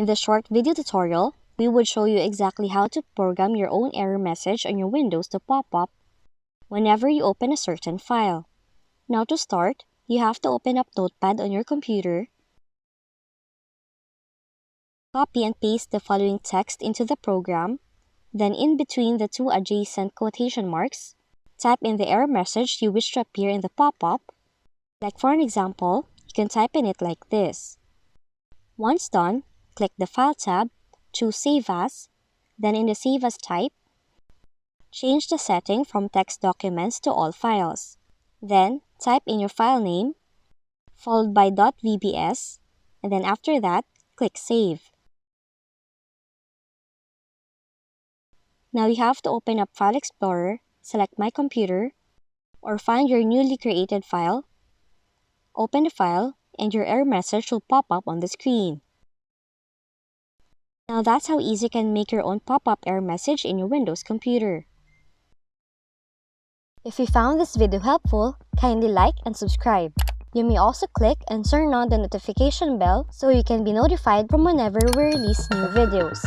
In this short video tutorial, we would show you exactly how to program your own error message on your Windows to pop up whenever you open a certain file. Now to start, you have to open up Notepad on your computer, copy and paste the following text into the program, then in between the two adjacent quotation marks, type in the error message you wish to appear in the pop-up. Like for an example, you can type in it like this. Once done, click the File tab, choose Save As, then in the Save As type, change the setting from text documents to all files. Then, type in your file name, followed by .vbs, and then after that, click Save. Now you have to open up File Explorer, select My Computer, or find your newly created file, open the file, and your error message will pop up on the screen. Now that's how easy you can make your own pop-up error message in your Windows computer. If you found this video helpful, kindly like and subscribe. You may also click and turn on the notification bell so you can be notified from whenever we release new videos.